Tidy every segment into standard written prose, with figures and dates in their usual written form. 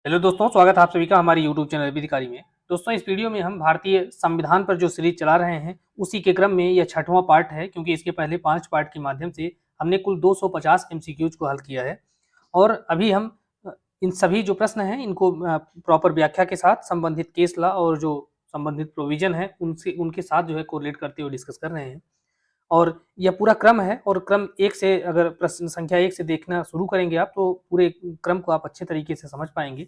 Hello दोस्तों, स्वागत है आप सभी का हमारे यूट्यूब चैनल विधिकारी में। दोस्तों, इस वीडियो में हम भारतीय संविधान पर जो सीरीज चला रहे हैं उसी के क्रम में यह 6वां पार्ट है, क्योंकि इसके पहले 5 पार्ट के माध्यम से हमने कुल 250 एमसीक्यूज को हल किया है। और अभी हम इन सभी जो प्रश्न हैं इनको प्रॉपर व्याख्या के साथ संबंधित केस लॉ और जो संबंधित प्रोविजन है उनसे उनके साथ जो है कोरिलेट करते हुए डिस्कस कर रहे हैं। और यह पूरा क्रम है, और क्रम 1 से अगर प्रश्न संख्या 1 से देखना शुरू करेंगे आप, तो पूरे क्रम को आप अच्छे तरीके से समझ पाएंगे।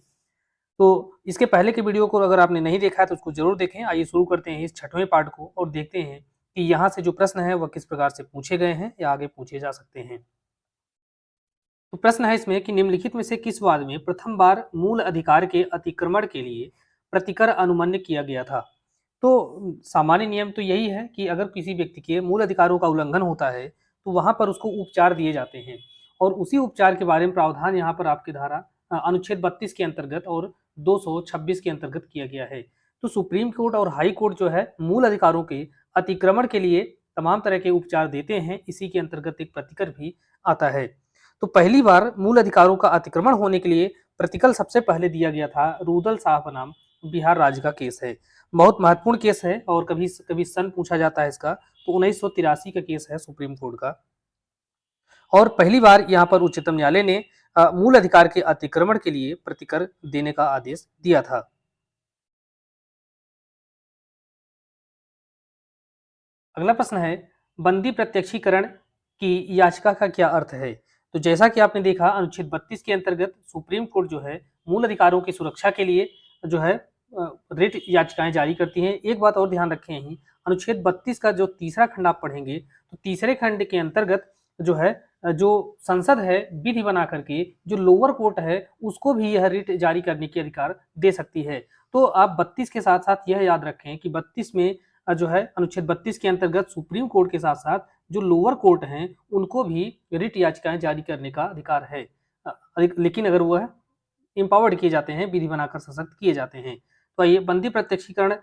तो इसके पहले के वीडियो को अगर आपने नहीं देखा है तो उसको जरूर देखें। आइए शुरू करते हैं इस 6वें पार्ट को और देखते हैं कि यहाँ से जो प्रश्न है वह किस प्रकार से पूछे गए हैं या आगे पूछे जा सकते हैं। तो प्रश्न है इसमें कि निम्नलिखित में से किस वाद में प्रथम बार मूल अधिकार के अतिक्रमण के लिए प्रतिकर अनुमन्य किया गया था। तो सामान्य नियम तो यही है कि अगर किसी व्यक्ति के मूल अधिकारों का उल्लंघन होता है तो वहां पर उसको उपचार दिए जाते हैं, और उसी उपचार के बारे में प्रावधान यहाँ पर आपकी धारा अनुच्छेद 32 के अंतर्गत और 226 के अंतर्गत किया गया है। तो सुप्रीम कोर्ट और हाई कोर्ट जो है मूल अधिकारों के अतिक्रमण के लिए तमाम तरह के उपचार देते हैं, इसी के अंतर्गत एक प्रतिकर भी आता है। तो पहली बार मूल अधिकारों का अतिक्रमण होने के लिए प्रतिकल सबसे पहले दिया गया था रुदल शाह बनाम बिहार राज्य का केस है। बहुत महत्वपूर्ण केस है और कभी कभी सन पूछा जाता है इसका, तो 1983 का केस है सुप्रीम कोर्ट का। और पहली बार यहाँ पर उच्चतम न्यायालय ने मूल अधिकार के अतिक्रमण के लिए प्रतिकर देने का आदेश दिया था। अगला प्रश्न है, बंदी प्रत्यक्षीकरण की याचिका का क्या अर्थ है। तो जैसा कि आपने देखा, अनुच्छेद 32 के अंतर्गत सुप्रीम कोर्ट जो है मूल अधिकारों की सुरक्षा के लिए जो है रिट याचिकाएं जारी करती हैं। एक बात और ध्यान रखें, ही अनुच्छेद 32 का जो तीसरा खंड आप पढ़ेंगे तो तीसरे खंड के अंतर्गत जो है जो संसद है विधि बना करके जो लोअर कोर्ट है उसको भी यह रिट जारी करने के अधिकार दे सकती है। तो आप 32 के साथ साथ यह याद रखें कि 32 में जो है अनुच्छेद 32 के अंतर्गत सुप्रीम कोर्ट के साथ साथ जो लोअर कोर्ट हैं उनको भी रिट याचिकाएं जारी करने का अधिकार है, लेकिन अगर वह एम्पावर्ड किए जाते हैं, विधि बनाकर सशक्त किए जाते हैं। तो ये बंदी प्रत्यक्षीकरण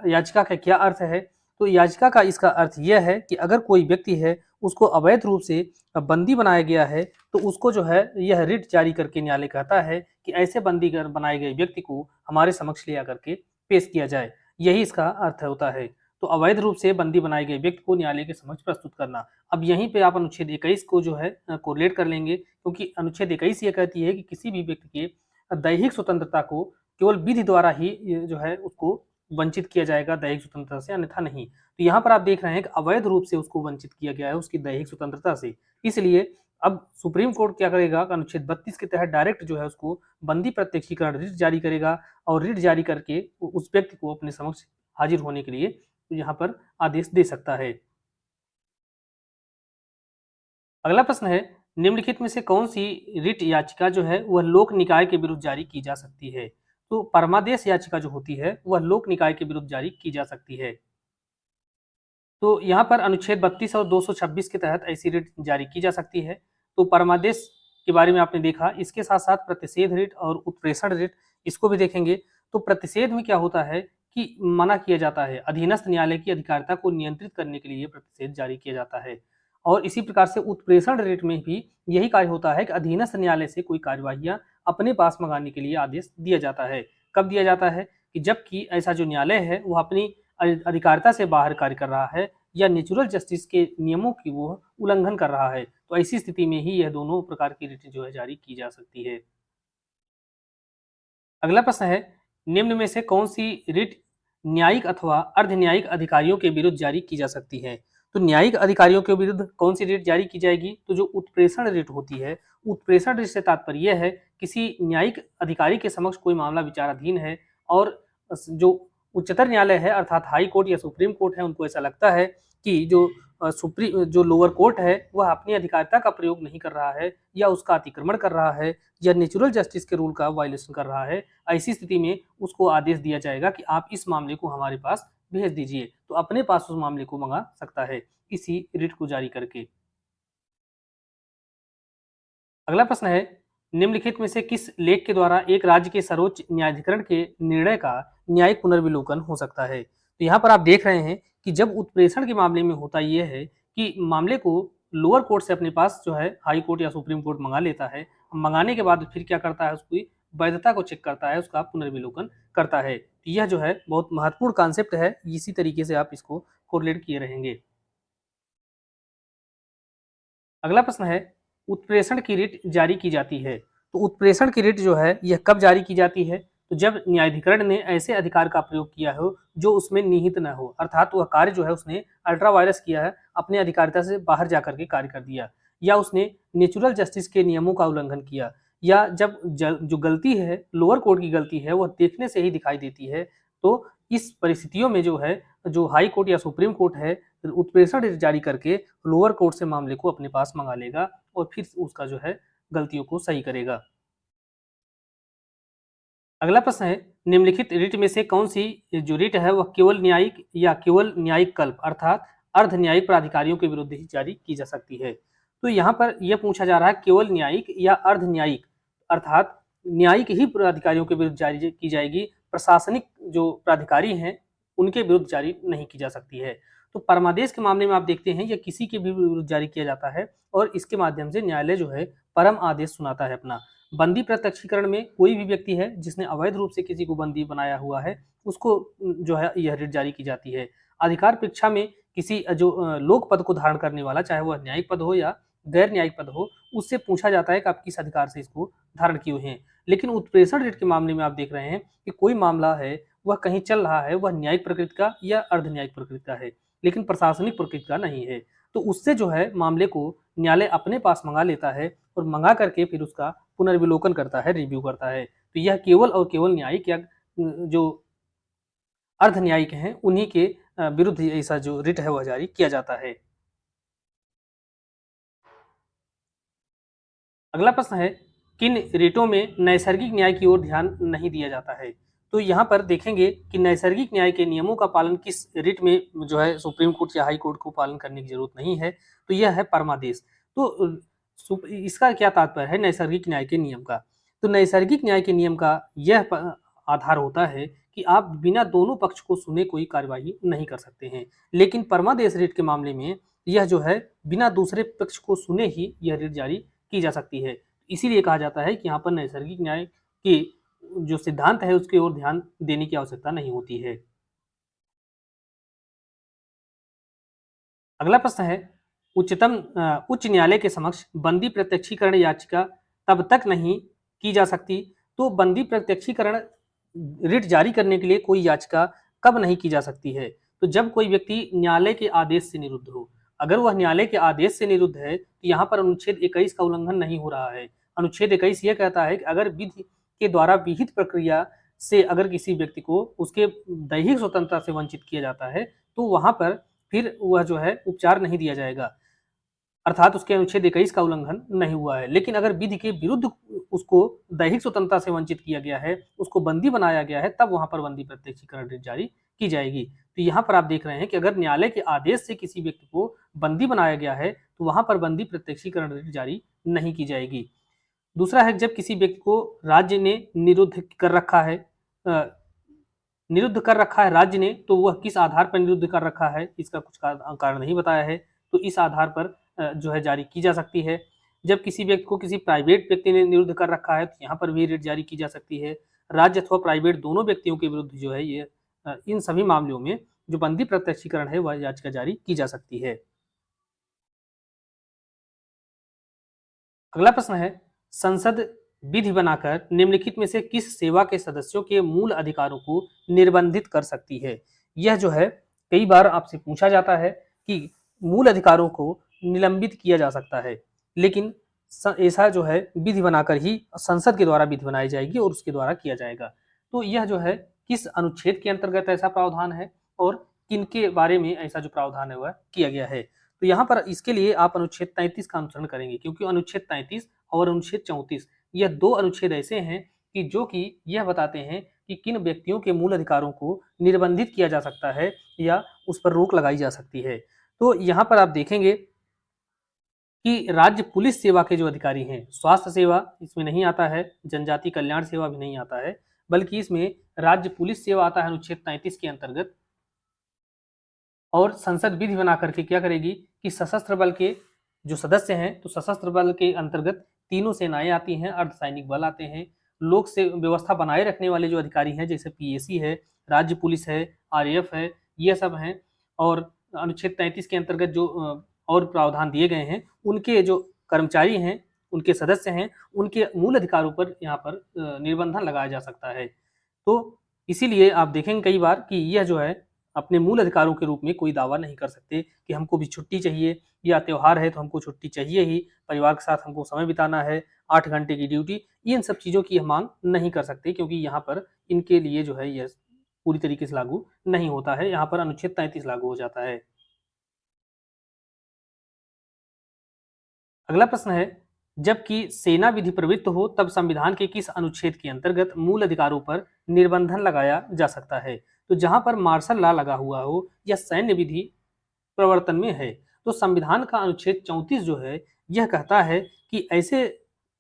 याचिका का क्या अर्थ है। तो याचिका का इसका अर्थ यह है कि अगर कोई व्यक्ति है उसको अवैध रूप से बंदी बनाया गया है तो उसको जो है यह रिट जारी करके न्यायालय कहता है कि ऐसे बंदी बनाए गए व्यक्ति को हमारे समक्ष ले आकर के पेश किया जाए। यही इसका अर्थ होता है। तो अवैध रूप से बंदी बनाए गए व्यक्ति को न्यायालय के समक्ष प्रस्तुत करना। अब यहीं पे आप अनुच्छेद 21 को जो है कोरिलेट कर लेंगे, क्योंकि अनुच्छेद 21 ये कहती है कि किसी भी व्यक्ति के दैहिक स्वतंत्रता को केवल विधि द्वारा ही जो है उसको वंचित किया जाएगा दैहिक स्वतंत्रता से, अन्यथा नहीं। तो यहाँ पर आप देख रहे हैं कि अवैध रूप से उसको वंचित किया गया है उसकी दैहिक स्वतंत्रता से। इसलिए अब सुप्रीम कोर्ट क्या करेगा, अनुच्छेद 32 के तहत डायरेक्ट जो है उसको बंदी प्रत्यक्षीकरण रिट जारी करेगा, और रिट जारी करके उस व्यक्ति को अपने समक्ष हाजिर होने के लिए यहाँ पर आदेश दे सकता है। अगला प्रश्न है, निम्नलिखित में से कौन सी रिट याचिका जो है वह लोक निकाय के विरुद्ध जारी की जा सकती है। तो परमादेश याचिका जो होती है वह लोक निकाय के विरुद्ध जारी की जा सकती है। तो यहाँ पर अनुच्छेद 32 और 226 के तहत ऐसी रिट जारी की जा सकती है। तो परमादेश के बारे में आपने देखा, इसके साथ साथ प्रतिषेध रिट और उत्प्रेषण रिट इसको भी देखेंगे। तो प्रतिषेध में क्या होता है कि मना किया जाता है, अधीनस्थ न्यायालय की अधिकारिता को नियंत्रित करने के लिए प्रतिषेध जारी किया जाता है। और इसी प्रकार से उत्प्रेषण रिट में भी यही कार्य होता है कि अधीनस्थ न्यायालय से कोई कार्यवाहियां अपने पास मंगाने के लिए आदेश दिया जाता है। कब दिया जाता है कि जबकि ऐसा जो न्यायालय है वह अपनी अधिकारिता से बाहर कार्य कर रहा है या नेचुरल जस्टिस के नियमों की वो उल्लंघन कर रहा है, तो ऐसी स्थिति में ही यह दोनों प्रकार की रिट जो है जारी की जा सकती है। अगला प्रश्न है, निम्न में से कौन सी रिट न्यायिक अथवा अर्ध न्यायिक अधिकारियों के विरुद्ध जारी की जा सकती है। तो न्यायिक अधिकारियों के विरुद्ध कौन सी रिट जारी की जाएगी। तो जो उत्प्रेषण रिट होती है, उत्प्रेषण रिट से तात्पर्य यह है किसी न्यायिक अधिकारी के समक्ष कोई मामला विचाराधीन है और जो उच्चतर न्यायालय है अर्थात हाई कोर्ट या सुप्रीम कोर्ट है, उनको ऐसा लगता है कि जो लोअर कोर्ट है वह अपनी अधिकारिता का प्रयोग नहीं कर रहा है या उसका अतिक्रमण कर रहा है या नेचुरल जस्टिस के रूल का वायलेशन कर रहा है, ऐसी स्थिति में उसको आदेश दिया जाएगा कि आप इस मामले को हमारे पास भेज दीजिए। तो अपने पास उस मामले को मंगा सकता है इसी रिट को जारी करके। अगला प्रश्न है, निम्नलिखित में से किस लेख के द्वारा एक राज्य के सर्वोच्च न्यायाधिकरण के निर्णय का न्यायिक पुनर्विलोकन हो सकता है। तो यहाँ पर आप देख रहे हैं कि जब उत्प्रेषण के मामले में होता यह है कि मामले को लोअर कोर्ट से अपने पास जो है हाई कोर्ट या सुप्रीम कोर्ट मंगा लेता है, मंगाने के बाद फिर क्या करता है उसकी वैधता को चेक करता है, उसका पुनर्विलोकन करता है। तो यह जो है बहुत महत्वपूर्ण कॉन्सेप्ट है, इसी तरीके से आप इसको कोरिलेट किए रहेंगे। अगला प्रश्न है, उत्प्रेषण की रिट जारी की जाती है। तो उत्प्रेषण की रिट जो है यह कब जारी की जाती है? तो जब न्यायाधिकरण ने ऐसे अधिकार का प्रयोग किया हो जो उसमें निहित न हो, अर्थात वह कार्य जो है उसने अल्ट्रा वायरस किया है, अपने अधिकारिता से बाहर जाकर के कार्य कर दिया, या उसने नेचुरल जस्टिस के नियमों का उल्लंघन किया, या जब जो गलती है लोअर कोर्ट की गलती है वह देखने से ही दिखाई देती है, तो इस परिस्थितियों में जो है जो हाई कोर्ट या सुप्रीम कोर्ट है उत्प्रेषण रिट जारी करके लोअर कोर्ट से मामले को अपने पास मंगा लेगा और फिर उसका जो है गलतियों को सही करेगा। अगला प्रश्न है, निम्नलिखित रिट में से कौन सी जो रिट है वह केवल न्यायिक या केवल न्यायिक कल्प अर्थात अर्ध न्यायिक प्राधिकारियों के विरुद्ध ही जारी की जा सकती है? तो यहाँ पर यह पूछा जा रहा है केवल न्यायिक या अर्ध न्यायिक अर्थात न्यायिक ही प्राधिकारियों के विरुद्ध जारी की जाएगी, प्रशासनिक जो प्राधिकारी हैं उनके विरुद्ध जारी नहीं की जा सकती है। तो परमादेश के मामले में आप देखते हैं यह किसी के भी विरुद्ध जारी किया जाता है और इसके माध्यम से न्यायालय जो है परम आदेश सुनाता है अपना। बंदी प्रत्यक्षीकरण में कोई भी व्यक्ति है जिसने अवैध रूप से किसी को बंदी बनाया हुआ है उसको जो है यह रिट जारी की जाती है। अधिकार परीक्षा में किसी जो लोक पद को धारण करने वाला, चाहे वह न्यायिक पद हो या गैर न्यायिक पद हो, उससे पूछा जाता है कि आप किस अधिकार से इसको धारण किए हुए हैं। लेकिन उत्प्रेषण रिट के मामले में आप देख रहे हैं कि कोई मामला है वह कहीं चल रहा है, वह न्यायिक प्रकृति का या अर्ध न्यायिक प्रकृति का है, लेकिन प्रशासनिक प्रकृति का नहीं है। तो उससे जो है मामले को न्यायालय अपने पास मंगा लेता है और मंगा करके फिर उसका पुनर्विलोकन करता है, रिव्यू करता है। तो यह केवल और केवल न्यायिक या जो अर्ध न्यायिक हैं उन्हीं के विरुद्ध ऐसा जो रिट है वह जारी किया जाता है। अगला प्रश्न है, किन रिटों में नैसर्गिक न्याय की ओर ध्यान नहीं दिया जाता है? तो यहाँ पर देखेंगे कि नैसर्गिक न्याय के नियमों का पालन किस रिट में जो है सुप्रीम कोर्ट या हाई कोर्ट को पालन करने की जरूरत नहीं है, तो यह है परमादेश। तो इसका क्या तात्पर्य है नैसर्गिक न्याय के नियम का? तो नैसर्गिक न्याय के नियम का यह आधार होता है कि आप बिना दोनों पक्ष को सुने कोई कार्यवाही नहीं कर सकते हैं, लेकिन परमादेश रिट के मामले में यह जो है बिना दूसरे पक्ष को सुने ही यह रिट जारी की जा सकती है। इसीलिए कहा जाता है कि यहाँ पर नैसर्गिक न्याय के जो सिद्धांत है उसकी ओर ध्यान देने की आवश्यकता नहीं होती है। अगला प्रश्न है, उच्च न्यायालय के समक्ष बंदी प्रत्यक्षीकरण याचिका तब तक नहीं की जा सकती। तो बंदी प्रत्यक्षीकरण रिट जारी करने के लिए कोई याचिका कब नहीं की जा सकती है? तो जब कोई व्यक्ति न्यायालय के आदेश से निरुद्ध हो। अगर वह न्यायालय के आदेश से निरुद्ध है तो यहाँ पर अनुच्छेद 21 का उल्लंघन नहीं हो रहा है। अनुच्छेद 21 यह कहता है कि अगर विधि के द्वारा विहित प्रक्रिया से अगर किसी व्यक्ति को उसके दैहिक स्वतंत्रता से वंचित किया जाता है तो वहां पर फिर वह जो है उपचार नहीं दिया जाएगा, अर्थात उसके अनुच्छेद 21 का उल्लंघन नहीं हुआ है। लेकिन अगर विधि के विरुद्ध उसको दैहिक स्वतंत्रता से वंचित किया गया है, उसको बंदी बनाया गया है, तब वहां पर बंदी प्रत्यक्षीकरण रिट जारी की जाएगी। तो यहाँ पर आप देख रहे हैं कि अगर न्यायालय के आदेश से किसी व्यक्ति को बंदी बनाया गया है तो वहां पर बंदी प्रत्यक्षीकरण रिट जारी नहीं की जाएगी। दूसरा है, जब किसी व्यक्ति को राज्य ने निरुद्ध कर रखा है, राज्य ने, तो वह किस आधार पर निरुद्ध कर रखा है इसका कुछ कारण नहीं बताया है, तो इस आधार पर जो है जारी की जा सकती है। जब किसी व्यक्ति को किसी प्राइवेट व्यक्ति ने निरुद्ध कर रखा है तो यहाँ पर भी रिट जारी की जा सकती है। राज्य अथवा प्राइवेट दोनों व्यक्तियों के विरुद्ध जो है ये इन सभी मामलों में जो बंदी प्रत्यक्षीकरण है वह याचिका जारी की जा सकती है। अगला प्रश्न है, संसद विधि बनाकर निम्नलिखित में से किस सेवा के सदस्यों के मूल अधिकारों को निर्बंधित कर सकती है? यह जो है कई बार आपसे पूछा जाता है कि मूल अधिकारों को निलंबित किया जा सकता है, लेकिन ऐसा जो है विधि बनाकर ही संसद के द्वारा विधि बनाई जाएगी और उसके द्वारा किया जाएगा। तो यह जो है किस अनुच्छेद के अंतर्गत ऐसा प्रावधान है और किनके बारे में ऐसा जो प्रावधान है वह किया गया है? तो यहाँ पर इसके लिए आप अनुच्छेद 33 का अनुसरण करेंगे, क्योंकि अनुच्छेद 33 और अनुच्छेद 34 यह दो अनुच्छेद ऐसे हैं कि जो कि यह बताते हैं कि किन व्यक्तियों के मूल अधिकारों को निर्बंधित किया जा सकता है या उस पर रोक लगाई जा सकती है। तो यहाँ पर आप देखेंगे कि राज्य पुलिस सेवा के जो अधिकारी हैं, स्वास्थ्य सेवा इसमें नहीं आता है, जनजाति कल्याण सेवा भी नहीं आता है, बल्कि इसमें राज्य पुलिस सेवा आता है अनुच्छेद 33 के अंतर्गत। और संसद विधि बना करके क्या करेगी कि सशस्त्र बल के जो सदस्य हैं, तो सशस्त्र बल के अंतर्गत तीनों सेनाएं आती हैं, अर्धसैनिक बल आते हैं, लोक से व्यवस्था बनाए रखने वाले जो अधिकारी हैं, जैसे पीएसी है, राज्य पुलिस है, आरएएफ है, ये सब हैं। और अनुच्छेद 33 के अंतर्गत जो और प्रावधान दिए गए हैं, उनके जो कर्मचारी हैं, उनके सदस्य हैं, उनके मूल अधिकारों पर यहाँ पर निर्बंधन लगाया जा सकता है। तो इसीलिए आप देखेंगे कई बार कि यह जो है अपने मूल अधिकारों के रूप में कोई दावा नहीं कर सकते कि हमको भी छुट्टी चाहिए, या त्योहार है तो हमको छुट्टी चाहिए ही, परिवार के साथ हमको समय बिताना है, 8 घंटे की ड्यूटी, इन सब चीज़ों की हम मांग नहीं कर सकते, क्योंकि यहाँ पर इनके लिए जो है यह पूरी तरीके से लागू नहीं होता है। यहाँ पर अनुच्छेद 33 लागू हो जाता है। अगला प्रश्न है, जबकि सेना विधि प्रवृत्त हो तब संविधान के किस अनुच्छेद के अंतर्गत मूल अधिकारों पर निर्बंधन लगाया जा सकता है? तो जहां पर मार्शल लॉ लगा हुआ हो या सैन्य विधि प्रवर्तन में है, तो संविधान का अनुच्छेद 34 जो है यह कहता है कि ऐसे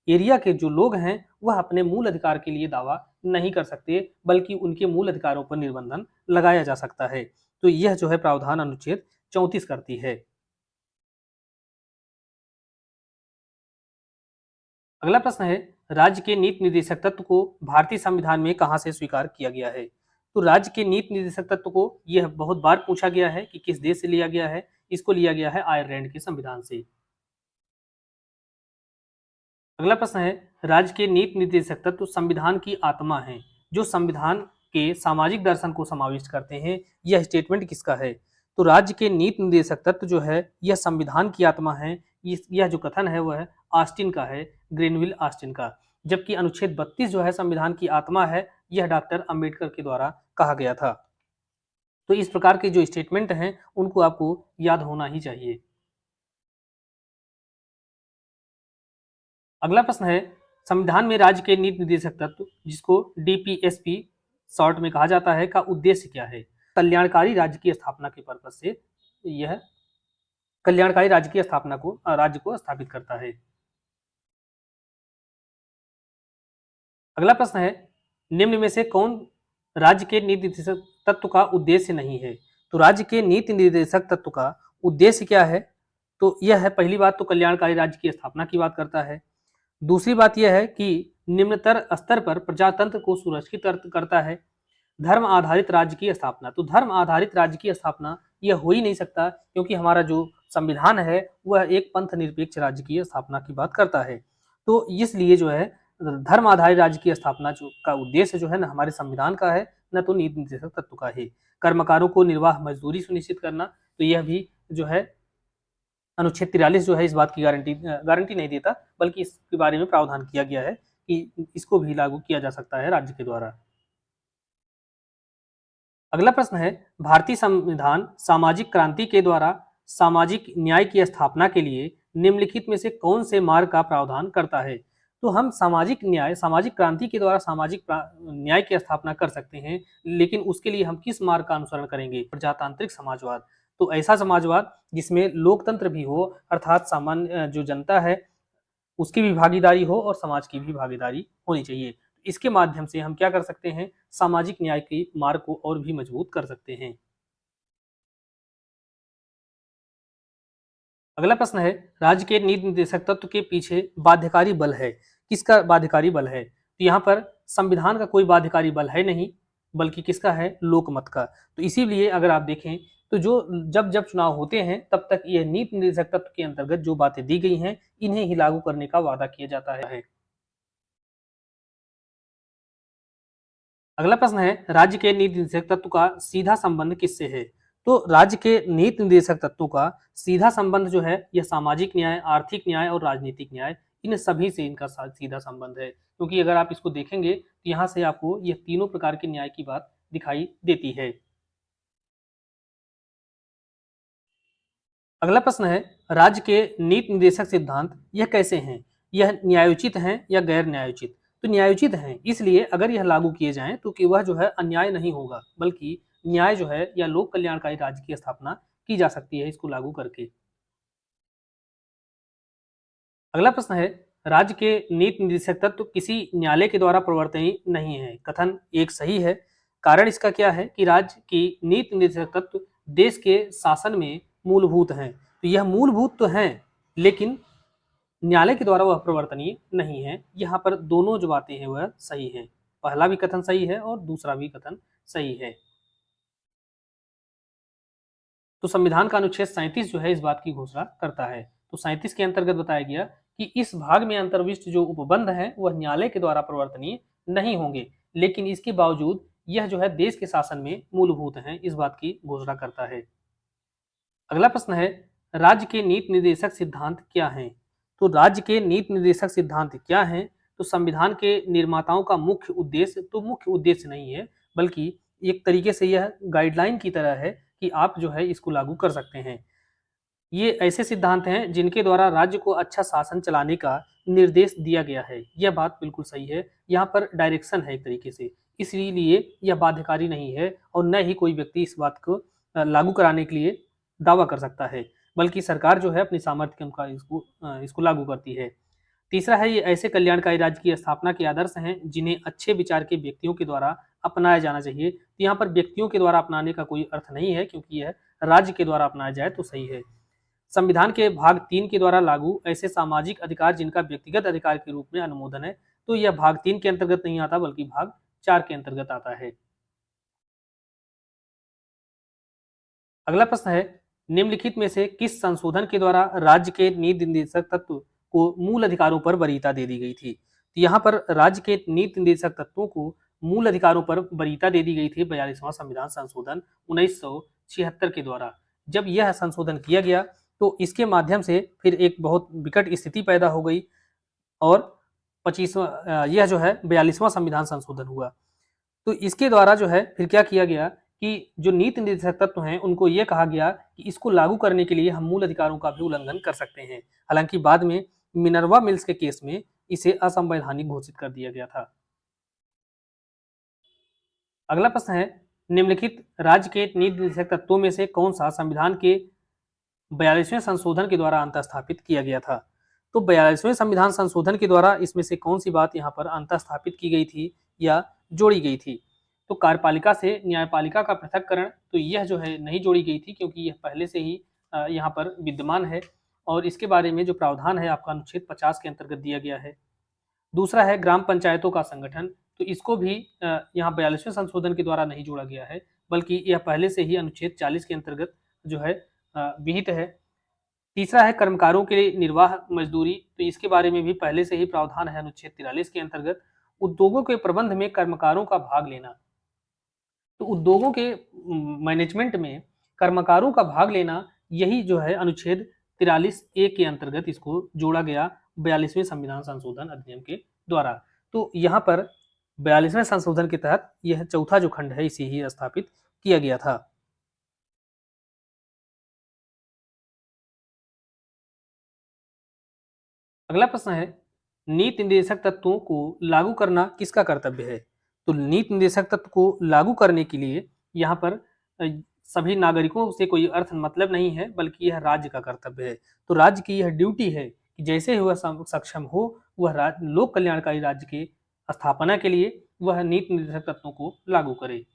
एरिया के जो लोग हैं वह अपने मूल अधिकार के लिए दावा नहीं कर सकते, बल्कि उनके मूल अधिकारों पर निर्बंधन लगाया जा सकता है। तो यह जो है प्रावधान अनुच्छेद 34 करती है। अगला प्रश्न है, राज्य के नीति निर्देशक तत्व को भारतीय संविधान में कहां से स्वीकार किया गया है? तो राज्य के नीति निर्देशक तत्व को यह बहुत बार पूछा गया है कि किस देश से लिया गया है। इसको लिया गया है आयरलैंड के संविधान से। अगला प्रश्न है, राज्य के नीति निर्देशक तत्व संविधान की आत्मा है, जो संविधान के सामाजिक दर्शन को समाविष्ट करते हैं। यह स्टेटमेंट किसका है? तो राज्य के नीति निर्देशक तत्व जो है यह संविधान की आत्मा है। यह जो कथन है वह ऑस्टिन का है, ग्रेनविल ऑस्टिन का। जबकि अनुच्छेद 32 जो है संविधान की आत्मा है, यह डॉक्टर अंबेडकर के द्वारा कहा गया था। तो इस प्रकार के जो स्टेटमेंट हैं उनको आपको याद होना ही चाहिए। अगला प्रश्न है, संविधान में राज्य के नीति निर्देशक तत्व, जिसको डीपीएसपी शॉर्ट में कहा जाता है, का उद्देश्य क्या है? कल्याणकारी राज्य की स्थापना के पर्पज से यह कल्याणकारी राज्य की स्थापना को राज्य को स्थापित करता है। अगला प्रश्न है, निम्न में से कौन राज्य के नीति निर्देशक तत्व का उद्देश्य नहीं है? तो राज्य के नीति निर्देशक तत्व का उद्देश्य क्या है? तो यह है, पहली बात तो कल्याणकारी राज्य की स्थापना की बात करता है। दूसरी बात यह है कि निम्नतर स्तर पर प्रजातंत्र को सुरक्षित करता है। धर्म आधारित राज्य की स्थापना, तो धर्म आधारित राज्य की स्थापना यह हो ही नहीं सकता, क्योंकि हमारा जो संविधान है वह एक पंथ निरपेक्ष राज्य की स्थापना की बात करता है। तो इसलिए जो है धर्म आधारित राज्य की स्थापना जो का उद्देश्य जो है न हमारे संविधान का है, न तो नीति निर्देशक तत्व का है। कर्मकारों को निर्वाह मजदूरी सुनिश्चित करना, तो यह भी जो है अनुच्छेद 43 जो है इस बात की गारंटी नहीं देता, बल्कि इसके बारे में प्रावधान किया गया है कि इसको भी लागू किया जा सकता है राज्य के द्वारा। अगला प्रश्न है, भारतीय संविधान सामाजिक क्रांति के द्वारा सामाजिक न्याय की स्थापना के लिए निम्नलिखित में से कौन से मार्ग का प्रावधान करता है? तो हम सामाजिक न्याय, सामाजिक क्रांति के द्वारा सामाजिक न्याय की स्थापना कर सकते हैं, लेकिन उसके लिए हम किस मार्ग का अनुसरण करेंगे? प्रजातांत्रिक समाजवाद। तो ऐसा समाजवाद जिसमें लोकतंत्र भी हो, अर्थात सामान्य जो जनता है उसकी भी भागीदारी हो और समाज की भी भागीदारी होनी चाहिए। इसके माध्यम से हम क्या कर सकते हैं? सामाजिक न्याय के मार्ग को और भी मजबूत कर सकते हैं। अगला प्रश्न है, राज्य के नीति निर्देशक तत्व के पीछे बाध्यकारी बल है, किसका बाध्यकारी बल है? तो यहाँ पर संविधान का कोई बाध्यकारी बल है नहीं, बल्कि किसका है? लोकमत का। तो इसीलिए अगर आप देखें तो जो जब जब चुनाव होते हैं तब तक यह नीति निर्देशक तत्व के अंतर्गत जो बातें दी गई हैं इन्हें ही लागू करने का वादा किया जाता है। अगला प्रश्न है, राज्य के नीति निर्देशक तत्व का सीधा संबंध किससे है? तो राज्य के नीति निर्देशक तत्वों का सीधा संबंध जो है यह सामाजिक न्याय, आर्थिक न्याय और राजनीतिक न्याय, इन सभी से इनका सीधा संबंध है। क्योंकि अगर आप इसको देखेंगे तो यहाँ से आपको यह तीनों प्रकार के न्याय की बात दिखाई देती है। अगला प्रश्न है, राज्य के नीति निर्देशक सिद्धांत यह कैसे हैं? यह न्यायोचित हैं या गैर न्यायोचित? तो न्यायोचित हैं, इसलिए अगर यह लागू किए जाएं तो कि वह जो है अन्याय नहीं होगा, बल्कि न्याय जो है या लोक कल्याणकारी राज्य की स्थापना की जा सकती है इसको लागू करके। अगला प्रश्न है, राज्य के नीति निर्देशक तत्व किसी न्यायालय के द्वारा प्रवर्तनीय नहीं है, कथन एक सही है। कारण इसका क्या है कि राज्य की नीति निर्देशक तत्व देश के शासन में मूलभूत हैं। तो यह मूलभूत तो हैं, लेकिन न्यायालय के द्वारा वह प्रवर्तनीय नहीं है। यहाँ पर दोनों जो बातें हैं वह सही हैं। पहला भी कथन सही है और दूसरा भी कथन सही है। तो संविधान का अनुच्छेद 37 जो है इस बात की घोषणा करता है। तो 37 के अंतर्गत बताया गया कि इस भाग में अंतर्विष्ट जो उपबंध हैं वह न्यायालय के द्वारा प्रवर्तनीय नहीं होंगे, लेकिन इसके बावजूद यह जो है देश के शासन में मूलभूत हैं, इस बात की घोषणा करता है। अगला प्रश्न है, राज्य के नीति निर्देशक सिद्धांत क्या हैं? तो राज्य के नीति निर्देशक सिद्धांत क्या हैं? तो संविधान के निर्माताओं का मुख्य उद्देश्य तो मुख्य उद्देश्य नहीं है, बल्कि एक तरीके से यह गाइडलाइन की तरह है कि आप जो है इसको लागू कर सकते हैं। ये ऐसे सिद्धांत हैं जिनके द्वारा राज्य को अच्छा शासन चलाने का निर्देश दिया गया है। यह बात बिल्कुल सही है। यहाँ पर डायरेक्शन है एक तरीके से, इसलिए यह बाध्यकारी नहीं है और न ही कोई व्यक्ति इस बात को लागू कराने के लिए दावा कर सकता है, बल्कि सरकार जो है अपनी सामर्थ्य के अनुसार इसको लागू करती है। तीसरा है, ये ऐसे कल्याणकारी राज्य की स्थापना के आदर्श हैं जिन्हें अच्छे विचार के व्यक्तियों के द्वारा अपनाया जाना चाहिए। तो यहाँ पर व्यक्तियों के द्वारा अपनाने का कोई अर्थ नहीं है, क्योंकि यह राज्य के द्वारा अपनाया जाए तो सही है। संविधान के भाग 3 के द्वारा लागू ऐसे सामाजिक अधिकार जिनका व्यक्तिगत अधिकार के रूप में अनुमोदन है, तो यह भाग 3 के अंतर्गत नहीं आता बल्कि भाग 4 के अंतर्गत आता है। अगला प्रश्न है, निम्नलिखित में से किस संशोधन के द्वारा राज्य के नीति निर्देशक तत्व को मूल अधिकारों पर वरीयता दे दी गई थी? तो यहाँ पर राज्य के नीति निर्देशक तत्वों को मूल अधिकारों पर वरीयता दे दी गई थी 42वां संविधान संशोधन 1976 के द्वारा। जब यह संशोधन किया गया तो इसके माध्यम से फिर एक बहुत विकट स्थिति पैदा हो गई और 25वां यह जो है 42वां संविधान संशोधन हुआ। तो इसके द्वारा जो है फिर क्या किया गया कि जो नीति निर्देशक तत्व हैं उनको ये कहा गया कि इसको लागू करने के लिए हम मूल अधिकारों का भी उल्लंघन कर सकते हैं। हालांकि बाद में मिनर्वा मिल्स के केस में इसे असंवैधानिक घोषित कर दिया गया था। अगला प्रश्न है, निम्नलिखित राज्य के नीति निर्देशक तत्वों में से कौन सा संविधान के 42वें संशोधन के द्वारा अंतःस्थापित किया गया था? तो 42वें संविधान संशोधन के द्वारा इसमें से कौन सी बात यहाँ पर अंतःस्थापित की गई थी या जोड़ी गई थी? तो कार्यपालिका से न्यायपालिका का पृथक्करण, तो यह जो है नहीं जोड़ी गई थी क्योंकि यह पहले से ही यहाँ पर विद्यमान है और इसके बारे में जो प्रावधान है आपका अनुच्छेद 50 के अंतर्गत दिया गया है। दूसरा है ग्राम पंचायतों का संगठन, तो इसको भी यहाँ 42वें संशोधन के द्वारा नहीं जोड़ा गया है, बल्कि यह पहले से ही अनुच्छेद 40 के अंतर्गत जो है विहित है। तीसरा है कर्मकारों के निर्वाह मजदूरी, तो इसके बारे में भी पहले से ही प्रावधान है अनुच्छेद 43 के अंतर्गत। उद्योगों के प्रबंध में कर्मकारों का भाग लेना, तो उद्योगों के मैनेजमेंट में कर्मकारों का भाग लेना, यही जो है अनुच्छेद 43A के अंतर्गत इसको जोड़ा गया 42वें संविधान संशोधन अधिनियम के द्वारा। तो यहाँ पर 42वें संशोधन के तहत यह चौथा जो खंड है इसे ही स्थापित किया गया था। अगला प्रश्न है, नीति निर्देशक तत्वों को लागू करना किसका कर्तव्य है? तो नीति निर्देशक तत्व को लागू करने के लिए यहाँ पर सभी नागरिकों से कोई अर्थ मतलब नहीं है, बल्कि यह राज्य का कर्तव्य है। तो राज्य की यह ड्यूटी है कि जैसे ही वह सक्षम हो वह लोक कल्याणकारी राज्य के स्थापना के लिए वह नीति निर्देशक तत्वों को लागू करे।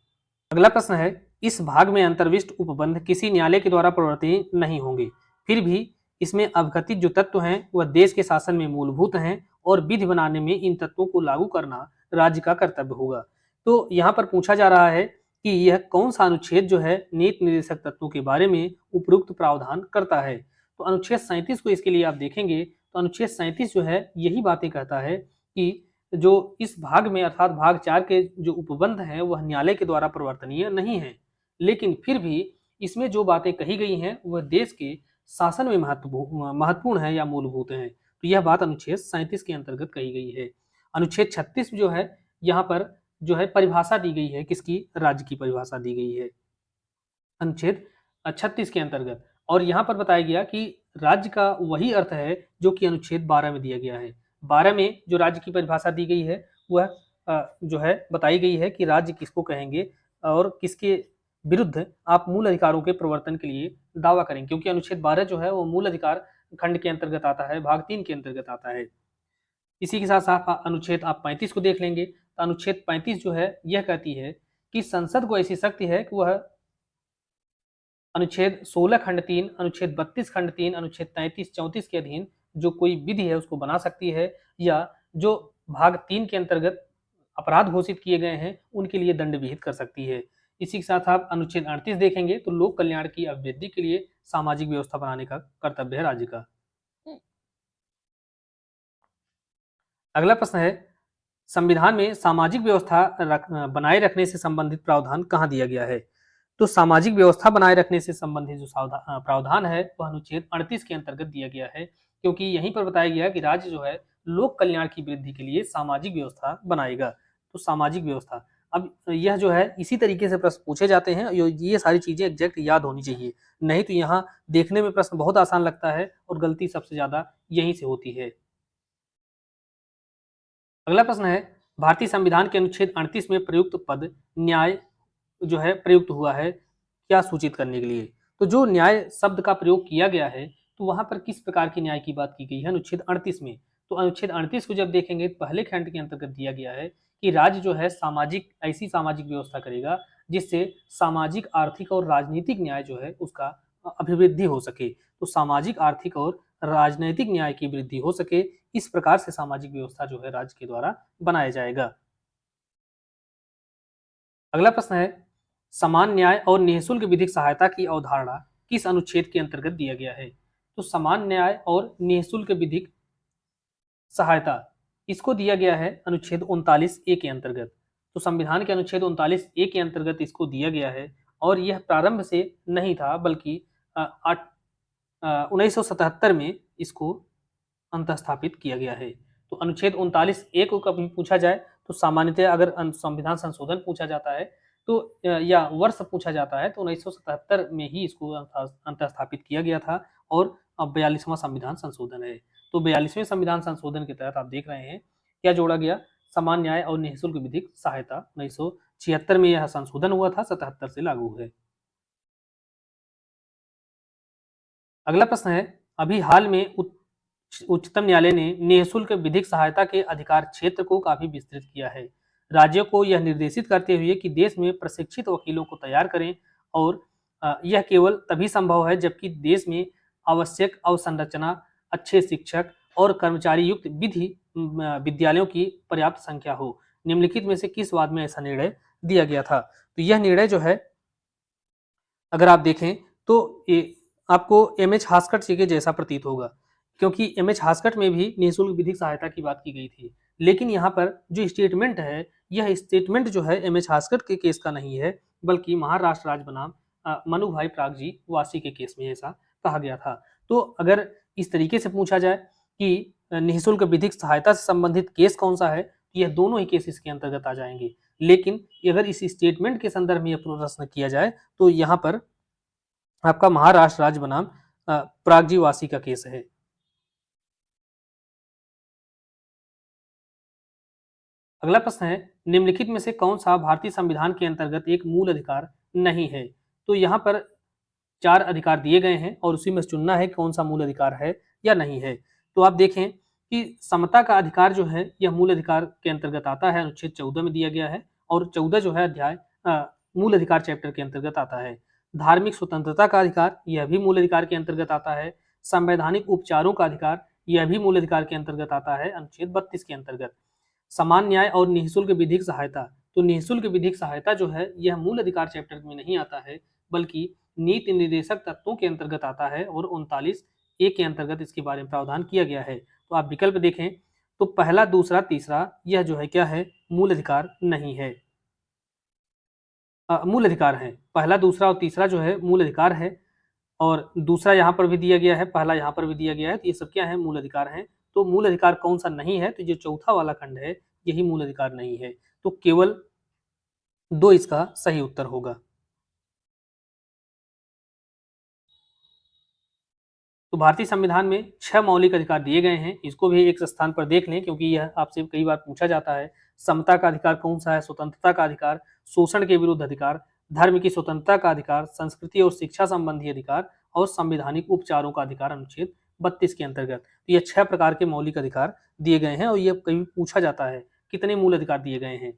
अगला प्रश्न है, इस भाग में अंतर्विष्ट उपबंध किसी न्यायालय के द्वारा प्रवर्तित नहीं होंगे, फिर भी इसमें अवगतित जो तत्व हैं वह देश के शासन में मूलभूत हैं और विधि बनाने में इन तत्वों को लागू करना राज्य का कर्तव्य होगा। तो यहाँ पर पूछा जा रहा है कि यह कौन सा अनुच्छेद जो है नीति निर्देशक तत्वों के बारे में उपयुक्त प्रावधान करता है? तो अनुच्छेद 37 को इसके लिए आप देखेंगे तो अनुच्छेद 37 जो है यही बातें कहता है कि जो इस भाग में अर्थात भाग 4 के जो उपबंध हैं वह न्यायालय के द्वारा प्रवर्तनीय नहीं है, लेकिन फिर भी इसमें जो बातें कही गई हैं वह देश के शासन में महत्वपूर्ण है या मूलभूत हैं। तो यह बात अनुच्छेद 37 के अंतर्गत कही गई है। अनुच्छेद 36 जो है यहाँ पर जो है परिभाषा दी गई है, किसकी? राज्य की परिभाषा दी गई है अनुच्छेद 36 के अंतर्गत, और यहाँ पर बताया गया कि राज्य का वही अर्थ है जो कि अनुच्छेद 12 में दिया गया है। 12 में जो राज्य की परिभाषा दी गई है वह जो है बताई गई है कि राज्य किसको कहेंगे और किसके विरुद्ध आप मूल अधिकारों के प्रवर्तन के लिए दावा करेंगे, क्योंकि अनुच्छेद 12 जो है वो मूल अधिकार खंड के अंतर्गत आता है, भाग 3 के अंतर्गत आता है। इसी के साथ साथ अनुच्छेद आप 35 को देख लेंगे तो अनुच्छेद 35 जो है यह कहती है कि संसद को ऐसी शक्ति है कि वह अनुच्छेद 16 खंड 3, अनुच्छेद 32 खंड 3, अनुच्छेद 33 34 के अधीन जो कोई विधि है उसको बना सकती है, या जो भाग 3 के अंतर्गत अपराध घोषित किए गए हैं उनके लिए दंड विहित कर सकती है। इसी के साथ आप अनुच्छेद 38 देखेंगे तो लोक कल्याण की अभिवृद्धि के लिए सामाजिक व्यवस्था बनाने का कर्तव्य है राज्य का। अगला प्रश्न है, संविधान में सामाजिक व्यवस्था बनाए रखने से संबंधित प्रावधान कहाँ दिया गया है? तो सामाजिक व्यवस्था बनाए रखने से संबंधित जो प्रावधान है वह अनुच्छेद 38 के अंतर्गत दिया गया है, क्योंकि यहीं पर बताया गया कि राज्य जो है लोक कल्याण की वृद्धि के लिए सामाजिक व्यवस्था बनाएगा। तो सामाजिक व्यवस्था, अब यह जो है इसी तरीके से प्रश्न पूछे जाते हैं, ये सारी चीजें एग्जैक्ट याद होनी चाहिए, नहीं तो यहाँ देखने में प्रश्न बहुत आसान लगता है और गलती सबसे ज्यादा यहीं से होती है। अगला प्रश्न है, भारतीय संविधान के अनुच्छेद 38 में प्रयुक्त पद न्याय जो है प्रयुक्त हुआ है क्या सूचित करने के लिए? तो जो न्याय शब्द का प्रयोग किया गया है तो वहां पर किस प्रकार के न्याय की बात की गई है अनुच्छेद 38 में? तो अनुच्छेद 38 को जब देखेंगे तो पहले खंड के अंतर्गत दिया गया है कि राज्य जो है सामाजिक ऐसी सामाजिक व्यवस्था करेगा जिससे सामाजिक, आर्थिक और राजनीतिक न्याय जो है उसका अभिवृद्धि हो सके। तो सामाजिक, आर्थिक और राजनीतिक न्याय की वृद्धि हो सके, इस प्रकार से सामाजिक व्यवस्था जो है राज्य के द्वारा बनाया जाएगा। अगला प्रश्न है, समान न्याय और निःशुल्क विधिक सहायता की अवधारणा किस अनुच्छेद के अंतर्गत दिया गया है? तो समान न्याय और निःशुल्क विधिक सहायता इसको दिया गया है अनुच्छेद 39 ए के अंतर्गत। तो संविधान के अनुच्छेद 39 ए के अंतर्गत इसको दिया गया है और यह प्रारंभ से नहीं था बल्कि 1977 में इसको अंतःस्थापित किया गया है। तो अनुच्छेद 39 ए को कभी पूछा जाए तो सामान्यतः अगर संविधान संशोधन पूछा जाता है तो या वर्ष पूछा जाता है तो 1977 में ही इसको अंतःस्थापित किया गया था और अब 42वां संविधान संशोधन है। तो 42वें संविधान संशोधन के तहत आप देख रहे हैं क्या जोड़ा गया, समान न्याय और निःशुल्क विधिक सहायता। 1976 में यह संशोधन हुआ था, 77 से लागू है। अगला प्रश्न है, अभी हाल में उच्चतम न्यायालय ने निःशुल्क विधिक सहायता के अधिकार क्षेत्र को काफी विस्तृत किया है। राज्यों को यह निर्देशित करते हुए कि देश में प्रशिक्षित वकीलों को तैयार करें और यह केवल तभी संभव है जबकि देश में आवश्यक अवसंरचना, अच्छे शिक्षक और कर्मचारी युक्त विधि विद्यालयों की पर्याप्त संख्या हो। निम्नलिखित में से किस वाद में ऐसा निर्णय दिया गया था? तो यह निर्णय जो है अगर आप देखें तो ये आपको एम.एच. हास्कट जी के जैसा प्रतीत होगा, क्योंकि एम.एच. हास्कट में भी निःशुल्क विधिक सहायता की बात की गई थी, लेकिन यहाँ पर जो स्टेटमेंट है यह स्टेटमेंट जो है एम.एच. हास्कट के केस का नहीं है बल्कि महाराष्ट्र राज्य बनाम मनु भाई प्रागजी वासी के केस में ऐसा कहा गया था। तो अगर इस तरीके से पूछा जाए कि निःशुल्क विधिक सहायता से संबंधित केस कौन सा है, यह दोनों ही केस इसके अंतर्गत आ जाएंगे, लेकिन अगर इस स्टेटमेंट के संदर्भ में यह प्रश्न किया जाए तो यहाँ पर आपका महाराष्ट्र राज्य बनाम प्रागजी वासी का केस है। अगला प्रश्न है, निम्नलिखित में से कौन सा भारतीय संविधान के अंतर्गत एक मूल अधिकार नहीं है? तो यहाँ पर 4 अधिकार दिए गए हैं और उसी में से चुनना है कौन सा मूल अधिकार है या नहीं है। तो आप देखें कि समता का अधिकार जो है यह मूल अधिकार के अंतर्गत आता है, अनुच्छेद 14 में दिया गया है और 14 जो है अध्याय मूल अधिकार चैप्टर के अंतर्गत आता है। धार्मिक स्वतंत्रता का अधिकार यह भी मूल अधिकार के अंतर्गत आता है। संवैधानिक उपचारों का अधिकार यह भी मूल अधिकार के अंतर्गत आता है, अनुच्छेद 32 के अंतर्गत। समान न्याय और निःशुल्क विधिक सहायता, तो निःशुल्क विधिक सहायता जो है यह मूल अधिकार चैप्टर में नहीं आता है बल्कि नीति निर्देशक तत्वों के अंतर्गत आता है और 39 ए के अंतर्गत इसके बारे में प्रावधान किया गया है। तो आप विकल्प देखें तो पहला, दूसरा, तीसरा यह जो है क्या है, मूल अधिकार नहीं है, मूल अधिकार है। पहला, दूसरा और तीसरा जो है मूल अधिकार है और दूसरा यहाँ पर भी दिया गया है, पहला यहाँ पर भी दिया गया है, तो ये सब क्या है, मूल अधिकार हैं। तो मूल अधिकार कौन सा नहीं है, तो जो चौथा वाला खंड है यही मूल अधिकार नहीं है। तो केवल 2 इसका सही उत्तर होगा। तो भारतीय संविधान में 6 मौलिक अधिकार दिए गए हैं, इसको भी एक स्थान पर देख लें क्योंकि यह आपसे कई बार पूछा जाता है। समता का अधिकार कौन सा है, स्वतंत्रता का अधिकार, शोषण के विरुद्ध अधिकार, धर्म की स्वतंत्रता का अधिकार, संस्कृति और शिक्षा संबंधी अधिकार और संवैधानिक उपचारों का अधिकार, अनुच्छेद 32 के अंतर्गत। तो ये 6 प्रकार के मौलिक अधिकार दिए गए हैं और ये कभी पूछा जाता है कितने मूल अधिकार दिए गए हैं।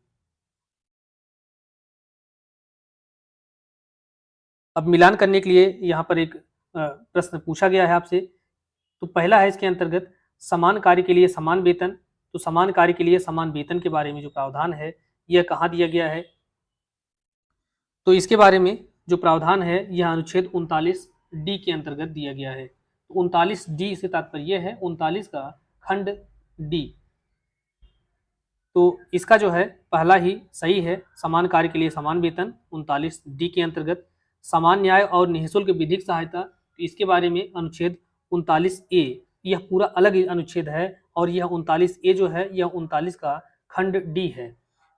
अब मिलान करने के लिए यहाँ पर एक प्रश्न पूछा गया है आपसे तो पहला है इसके अंतर्गत समान कार्य के लिए समान वेतन। तो समान कार्य के लिए समान वेतन के बारे में जो प्रावधान है यह कहाँ दिया गया है? तो इसके बारे में जो प्रावधान है यह अनुच्छेद 39D के अंतर्गत दिया गया है। तो 39D से तात्पर्य है 39 का खंड डी। तो इसका जो है पहला ही सही है, समान कार्य के लिए समान वेतन 39D के अंतर्गत। समान न्याय और निःशुल्क विधिक सहायता, तो इसके बारे में अनुच्छेद 39A, यह पूरा अलग अनुच्छेद है और यह 39A जो है यह 39 का खंड डी है।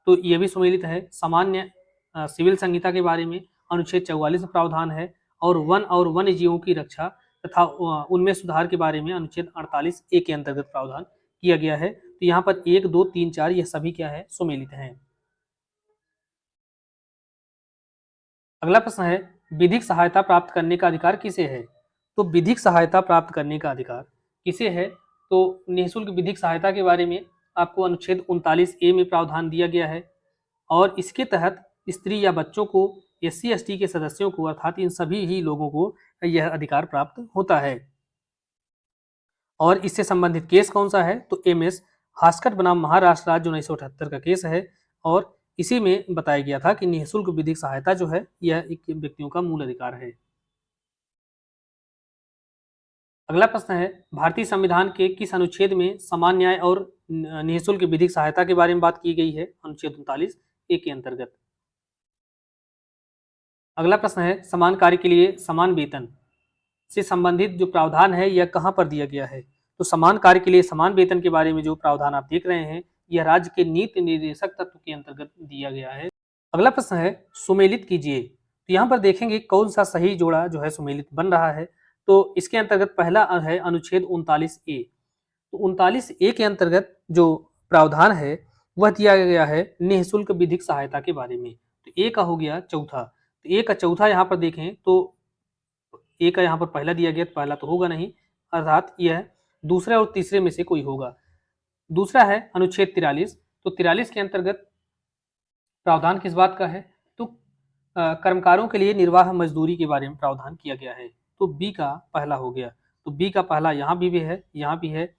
तो यह भी सम्मिलित है। सामान्य सिविल संहिता के बारे में अनुच्छेद 44 में प्रावधान है और वन और वन्य जीवों की रक्षा तथा उनमें सुधार के बारे में अनुच्छेद 48A के अंतर्गत प्रावधान किया गया है। तो यहाँ पर 1, 2, 3, 4 यह सभी क्या है? सुमेलित हैं। अगला प्रश्न है विधिक सहायता प्राप्त करने का अधिकार किसे है? तो विधिक सहायता प्राप्त करने का अधिकार किसे है? तो निःशुल्क विधिक सहायता के बारे में आपको अनुच्छेद 39A में प्रावधान दिया गया है और इसके तहत स्त्री या बच्चों को, SC/ST के सदस्यों को, अर्थात इन सभी ही लोगों को यह अधिकार प्राप्त होता है। और इससे संबंधित केस कौन सा है? तो MS हास्कट बनाम महाराष्ट्र राज्य 1978 का केस है और इसी में बताया गया था कि निःशुल्क विधिक सहायता जो है यह एक व्यक्तियों का मूल अधिकार है। अगला प्रश्न है भारतीय संविधान के किस अनुच्छेद में समान न्याय और निःशुल्क विधिक सहायता के बारे में बात की गई है? अनुच्छेद 39A के अंतर्गत। अगला प्रश्न है समान कार्य के लिए समान वेतन से संबंधित जो प्रावधान है यह कहाँ पर दिया गया है? तो समान कार्य के लिए समान वेतन के बारे में जो प्रावधान आप देख रहे हैं यह राज्य के नीति निर्देशक तत्व के अंतर्गत दिया गया है। अगला प्रश्न है सुमेलित कीजिए। तो यहाँ पर देखेंगे कौन सा सही जोड़ा जो है सुमेलित बन रहा है। तो इसके अंतर्गत पहला है अनुच्छेद 39A। तो 39A के अंतर्गत जो प्रावधान है वह दिया गया है निःशुल्क विधिक सहायता के बारे में। तो ए का हो गया चौथा। तो ए का चौथा यहाँ पर देखें तो ए का यहाँ पर पहला दिया गया, पहला तो होगा नहीं, अर्थात यह दूसरे और तीसरे में से कोई होगा। दूसरा है अनुच्छेद 43। तो 43 के अंतर्गत प्रावधान किस बात का है? तो कर्मकारों के लिए निर्वाह मजदूरी के बारे में प्रावधान किया गया है। तो बी का पहला हो गया। तो बी का पहला यहाँ भी है, यहाँ भी है।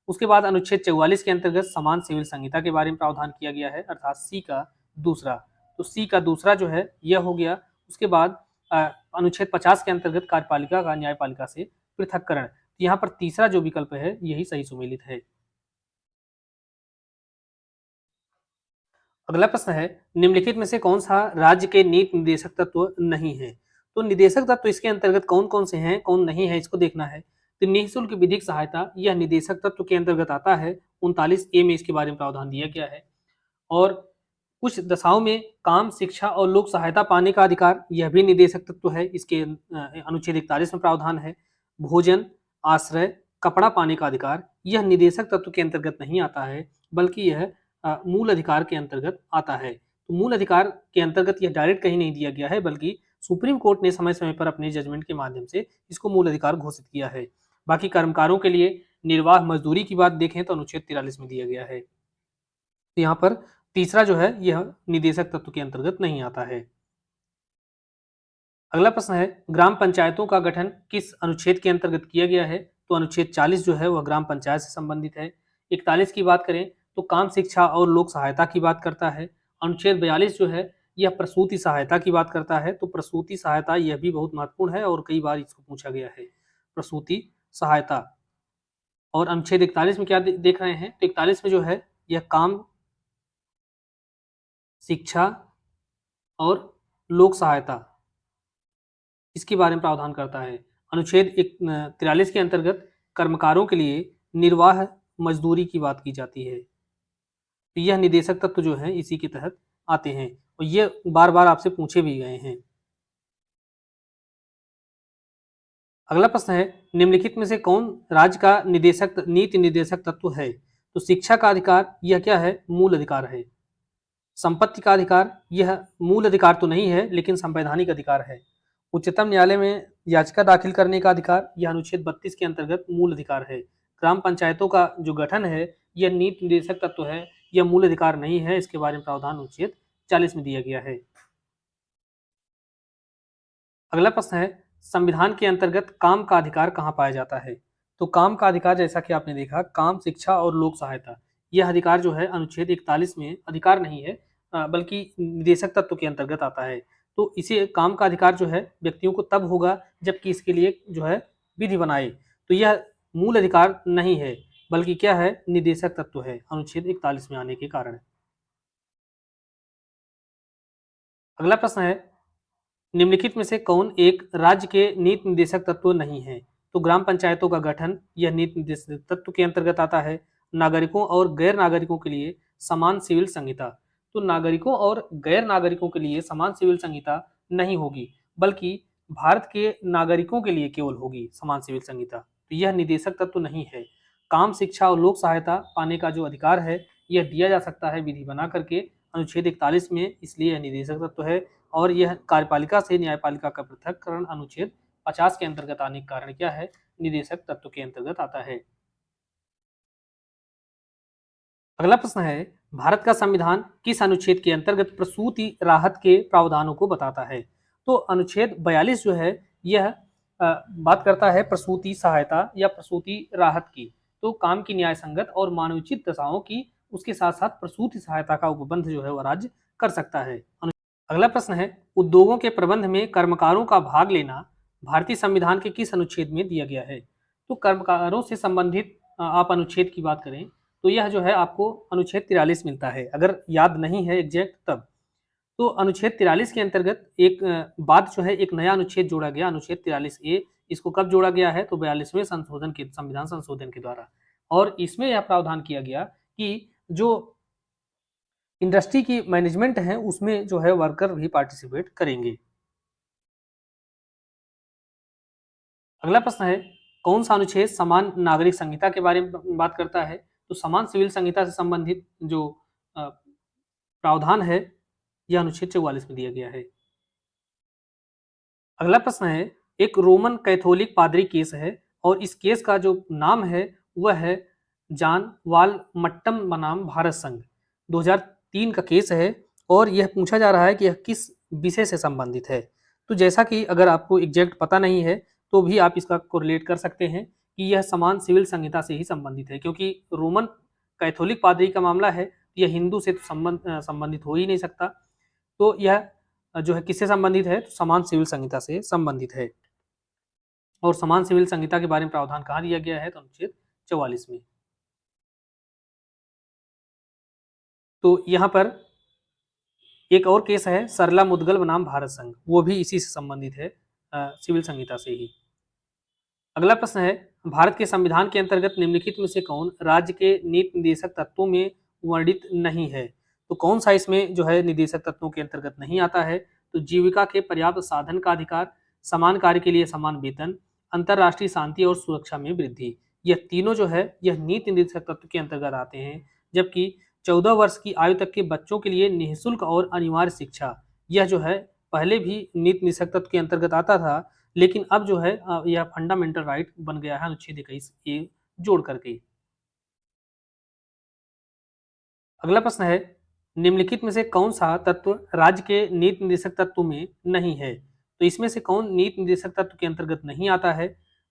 उसके बाद अनुच्छेद 44 के अंतर्गत समान सिविल संहिता के बारे में प्रावधान किया गया है, अर्थात सी का दूसरा। तो सी का दूसरा जो है यह हो गया। उसके बाद अनुच्छेद 50 के अंतर्गत कार्यपालिका का न्यायपालिका से पृथक्करण। तो यहाँ पर तीसरा जो विकल्प है यही सही सुमेलित है। अगला प्रश्न है निम्नलिखित में से कौन सा राज्य के नीति निर्देशक तत्व नहीं है? तो निदेशक तत्व इसके अंतर्गत कौन कौन से हैं, कौन नहीं है, इसको देखना है। तो निःशुल्क विधिक सहायता यह निदेशक तत्व के अंतर्गत आता है। 39A में इसके बारे में प्रावधान दिया गया है। और कुछ दशाओं में काम, शिक्षा और लोक सहायता पाने का अधिकार यह भी निदेशक तत्व है। इसके अनुच्छेद 41 में प्रावधान है। भोजन, आश्रय, कपड़ा पाने का अधिकार यह निदेशक तत्व के अंतर्गत नहीं आता है, बल्कि यह मूल अधिकार के अंतर्गत आता है। तो मूल अधिकार के अंतर्गत यह डायरेक्ट कहीं नहीं दिया गया है, बल्कि सुप्रीम कोर्ट ने समय समय पर अपने जजमेंट के माध्यम से इसको मूल अधिकार घोषित किया है। बाकी कर्मकारों के लिए निर्वाह मजदूरी की बात देखें तो अनुच्छेद 43 में दिया गया है। तो यहाँ पर तीसरा जो है यह निदेशक तत्व के अंतर्गत नहीं आता है। अगला प्रश्न है ग्राम पंचायतों का गठन किस अनुच्छेद के अंतर्गत किया गया है? तो अनुच्छेद 40 जो है वह ग्राम पंचायत से संबंधित है। 41 की बात करें तो काम, शिक्षा और लोक सहायता की बात करता है। अनुच्छेद 42 जो है यह प्रसूति सहायता की बात करता है। तो प्रसूति सहायता यह भी बहुत महत्वपूर्ण है और कई बार इसको पूछा गया है, प्रसूति सहायता। और अनुच्छेद 41 में क्या देख रहे हैं? तो 41 में जो है यह काम, शिक्षा और लोक सहायता इसके बारे में प्रावधान करता है। अनुच्छेद 43 के अंतर्गत कर्मकारों के लिए निर्वाह मजदूरी की बात की जाती है। तो यह निदेशक तत्व जो है इसी के तहत आते हैं और ये बार बार आपसे पूछे भी गए हैं। अगला प्रश्न है निम्नलिखित में से कौन राज्य का नीति निर्देशक तत्व है? तो शिक्षा का अधिकार यह क्या है? मूल अधिकार है। संपत्ति का अधिकार यह मूल अधिकार तो नहीं है, लेकिन संवैधानिक अधिकार है। उच्चतम न्यायालय में याचिका दाखिल करने का अधिकार यह अनुच्छेद 32 के अंतर्गत मूल अधिकार है। ग्राम पंचायतों का जो गठन है यह नीति निर्देशक तत्व है, यह मूल अधिकार नहीं है। इसके बारे में प्रावधान अनुच्छेद 40 में दिया गया है। अगला प्रश्न है संविधान के अंतर्गत काम का अधिकार कहाँ पाया जाता है? तो काम का अधिकार जैसा कि आपने देखा, काम, शिक्षा और लोक सहायता, यह अधिकार जो है अनुच्छेद 41 में अधिकार नहीं है, बल्कि निदेशक तत्व के अंतर्गत आता है। तो इसे काम का अधिकार जो है व्यक्तियों को तब होगा जबकि इसके लिए जो है विधि बनाए। तो यह मूल अधिकार नहीं है, बल्कि क्या है, निदेशक तत्व है अनुच्छेद 41 में आने के कारण। अगला प्रश्न है, निम्नलिखित में से कौन एक राज्य के नीति निर्देशक तत्व नहीं है? तो ग्राम पंचायतों का गठन यह नीति निर्देशक तत्व के अंतर्गत आता है। नागरिकों और गैर नागरिकों के लिए समान सिविल संहिता, तो नागरिकों और गैर नागरिकों के लिए समान सिविल संहिता नहीं होगी, बल्कि भारत के नागरिकों के लिए केवल होगी समान सिविल संहिता। तो यह निदेशक तत्व नहीं है। काम, शिक्षा और लोक सहायता पाने का जो अधिकार है यह दिया जा सकता है विधि बना करके अनुच्छेद 41 में, इसलिए यह निदेशक तत्व है। और यह कार्यपालिका से न्यायपालिका का पृथककरण अनुच्छेद 50 के अंतर्गत आने के कारण क्या है, निदेशक तत्व के अंतर्गत आता है। अगला प्रश्न है, भारत का संविधान किस अनुच्छेद के अंतर्गत प्रसूति राहत के प्रावधानों को बताता है? तो अनुच्छेद 42 जो है यह बात करता है प्रसूति सहायता या प्रसूति राहत की। तो काम की न्याय संगत और मानवोचित दशाओं की, उसके साथ साथ प्रसूति सहायता का उपबंध जो है वह राज्य कर सकता है। अगला प्रश्न है, उद्योगों के प्रबंध में कर्मकारों का भाग लेना भारतीय संविधान के किस अनुच्छेद में दिया गया है? तो कर्मकारों से संबंधित आप अनुच्छेद की बात करें तो यह जो है आपको अनुच्छेद 43 मिलता है, अगर याद नहीं है एग्जैक्ट तब। तो अनुच्छेद 43 के अंतर्गत एक बाद जो है एक नया अनुच्छेद जोड़ा गया, अनुच्छेद 43A। इसको कब जोड़ा गया है? तो 42वें संशोधन के, संविधान संशोधन के द्वारा। और इसमें यह प्रावधान किया गया कि जो इंडस्ट्री की मैनेजमेंट है उसमें जो है वर्कर भी पार्टिसिपेट करेंगे। अगला प्रश्न है, कौन सा अनुच्छेद समान नागरिक संहिता के बारे में बात करता है? तो समान सिविल संहिता से संबंधित जो प्रावधान है यह अनुच्छेद 44 में दिया गया है। अगला प्रश्न है, एक रोमन कैथोलिक पादरी केस है और इस केस का जो नाम है वह है जॉन वाल मट्टम बनाम भारत संघ। 2003 का केस है और यह पूछा जा रहा है कि यह किस विषय से संबंधित है। तो जैसा कि अगर आपको एग्जैक्ट पता नहीं है तो भी आप इसका कोरिलेट कर सकते हैं कि यह समान सिविल संहिता से ही संबंधित है, क्योंकि रोमन कैथोलिक पादरी का मामला है, यह हिंदू से संबंधित हो ही नहीं सकता। तो यह जो है किससे संबंधित है? तो समान सिविल संहिता से संबंधित है। और समान सिविल संहिता के बारे में प्रावधान कहाँ दिया गया है? तो अनुच्छेद 44 में। तो यहाँ पर एक और केस है सरला मुदगल बनाम भारत संघ, वो भी इसी से संबंधित है, सिविल संहिता से ही। अगला प्रश्न है, भारत के संविधान के अंतर्गत निम्नलिखित में से कौन राज्य के नीति निर्देशक तत्वों में वर्णित नहीं है? तो कौन सा इसमें जो है निदेशक तत्वों के अंतर्गत नहीं आता है? तो जीविका के पर्याप्त साधन का अधिकार, समान कार्य के लिए समान वेतन, अंतर्राष्ट्रीय शांति और सुरक्षा में वृद्धि, यह तीनों जो है यह नीति निर्देशक तत्व के अंतर्गत आते हैं। जबकि 14 वर्ष की आयु तक के बच्चों के लिए निःशुल्क और अनिवार्य शिक्षा, यह जो है पहले भी नीति निर्देशक तत्व के अंतर्गत आता था, लेकिन अब जो है यह फंडामेंटल राइट बन गया है अनुच्छेद 21A जोड़ करके। अगला प्रश्न है, निम्नलिखित में से कौन सा तत्व राज्य के नीति निर्देशक तत्व में नहीं है? तो इसमें से कौन नीति निर्देशक तत्व के अंतर्गत नहीं आता है?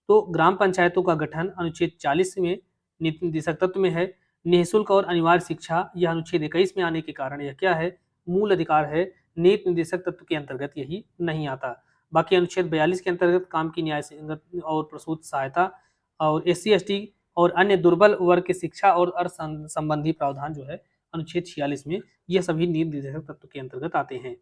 तो ग्राम पंचायतों का गठन अनुच्छेद 40 में नीति निर्देशक तत्व में है। निःशुल्क और अनिवार्य शिक्षा यह अनुच्छेद 21 में आने के कारण यह क्या है? मूल अधिकार है, नीति निर्देशक तत्व के अंतर्गत यही नहीं आता। बाकी अनुच्छेद 42 के अंतर्गत काम की न्याय संगत और प्रसूति सहायता और SC/ST और अन्य दुर्बल वर्ग की शिक्षा और अर्थ संबंधी प्रावधान जो है अनुच्छेद 46 में, यह सभी नीति निर्देशक तत्व के अंतर्गत आते हैं।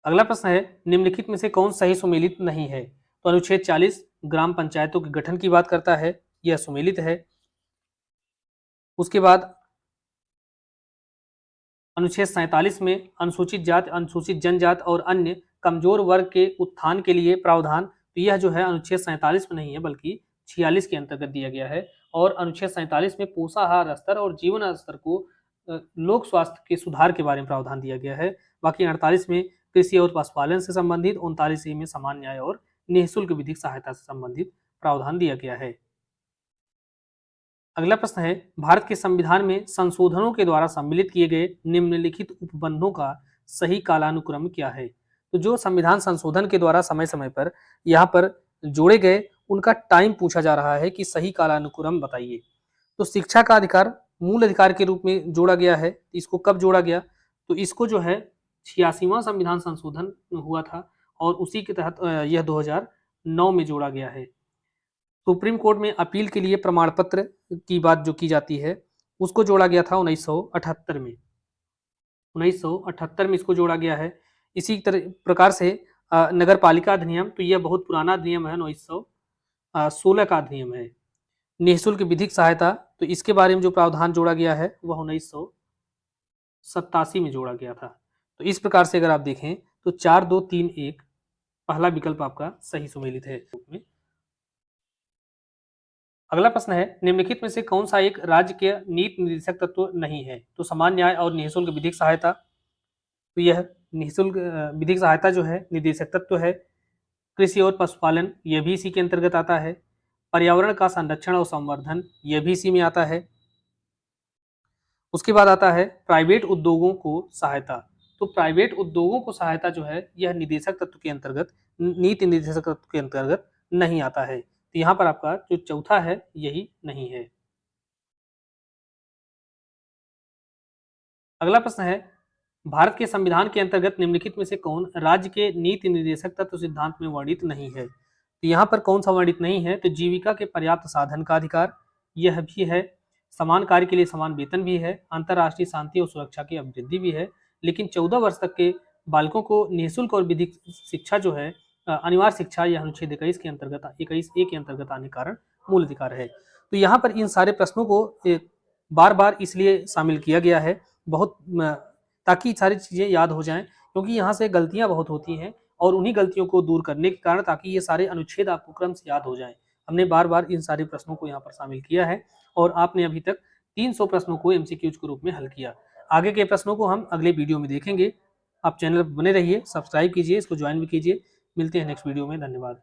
अगला प्रश्न है, निम्नलिखित में से कौन सही सुमेलित नहीं है? तो अनुच्छेद 40 ग्राम पंचायतों के गठन की बात करता है, यह सुमेलित है। उसके बाद अनुच्छेद 47 में अनुसूचित जाति, अनुसूचित जनजाति और अन्य कमजोर वर्ग के उत्थान के लिए प्रावधान, तो यह जो है अनुच्छेद 47 में नहीं है बल्कि 46 के अंतर्गत दिया गया है। और अनुच्छेद 47 में पोषाहार स्तर और जीवन स्तर को लोक स्वास्थ्य के सुधार के बारे में प्रावधान दिया गया है। बाकी 48 में कृषि और पशुपालन से संबंधित, 39 में समान न्याय और निःशुल्क विधिक सहायता से संबंधित प्रावधान दिया गया है। अगला प्रश्न है, भारत के संविधान में संशोधनों के द्वारा सम्मिलित किए गए निम्नलिखित उपबंधों का सही कालानुक्रम क्या है? तो जो संविधान संशोधन के द्वारा समय समय पर यहाँ पर जोड़े गए उनका टाइम पूछा जा रहा है कि सही कालानुक्रम बताइए। तो शिक्षा का अधिकार मूल अधिकार के रूप में जोड़ा गया है। इसको कब जोड़ा गया? तो इसको जो है 86वां संविधान संशोधन हुआ था और उसी के तहत यह 2009 में जोड़ा गया है। सुप्रीम कोर्ट में अपील के लिए प्रमाण पत्र की बात जो की जाती है उसको जोड़ा गया था 1978 में। 1978 में इसको जोड़ा गया है। इसी प्रकार से नगर पालिका अधिनियम, तो यह बहुत पुराना अधिनियम है, 1916 का अधिनियम है। निःशुल्क विधिक सहायता, तो इसके बारे में जो प्रावधान जोड़ा गया है वह 1987 में जोड़ा गया था। तो इस प्रकार से अगर आप देखें तो 4, 2, 3, 1 पहला विकल्प आपका सही सुमेलित है। अगला प्रश्न है, निम्नलिखित में से कौन सा एक राज्य के नीति निर्देशक तत्व नहीं है? तो समान न्याय और निःशुल्क विधिक सहायता, तो यह निःशुल्क विधिक सहायता जो है निर्देशक तत्व है। कृषि और पशुपालन, यह भी इसी के अंतर्गत आता है। पर्यावरण का संरक्षण और संवर्धन, यह भी इसी में आता है। उसके बाद आता है प्राइवेट उद्योगों को सहायता। तो प्राइवेट उद्योगों को सहायता जो है यह निदेशक तत्व के अंतर्गत, नीति निर्देशक तत्व के अंतर्गत नहीं आता है। तो यहाँ पर आपका जो चौथा है यही नहीं है। अगला प्रश्न है, भारत के संविधान के अंतर्गत निम्नलिखित में से कौन राज्य के नीति निर्देशक तत्व सिद्धांत में वर्णित नहीं है? तो यहाँ पर कौन सा वर्णित नहीं है? तो जीविका के पर्याप्त साधन का अधिकार, यह भी है। समान कार्य के लिए समान वेतन भी है। अंतर्राष्ट्रीय शांति और सुरक्षा की अभिवृद्धि भी है। लेकिन 14 वर्ष तक के बालकों को निःशुल्क और विधिक शिक्षा जो है अनिवार्य शिक्षा, यह अनुच्छेद 21 के अंतर्गत 21A के अंतर्गत आने के कारण मूल अधिकार है। तो यहाँ पर इन सारे प्रश्नों को बार बार इसलिए शामिल किया गया है बहुत ताकि सारी चीज़ें याद हो जाएं, क्योंकि यहाँ से गलतियां बहुत होती हैं और उन्हीं गलतियों को दूर करने के कारण ताकि ये सारे अनुच्छेद आपको क्रम से याद हो जाएं, हमने बार बार इन सारे प्रश्नों को यहाँ पर शामिल किया है और आपने अभी तक 300 प्रश्नों को एमसीक्यूज के रूप में हल किया। आगे के प्रश्नों को हम अगले वीडियो में देखेंगे। आप चैनल पर बने रहिए, सब्सक्राइब कीजिए, इसको ज्वाइन भी कीजिए। मिलते हैं नेक्स्ट वीडियो में। धन्यवाद।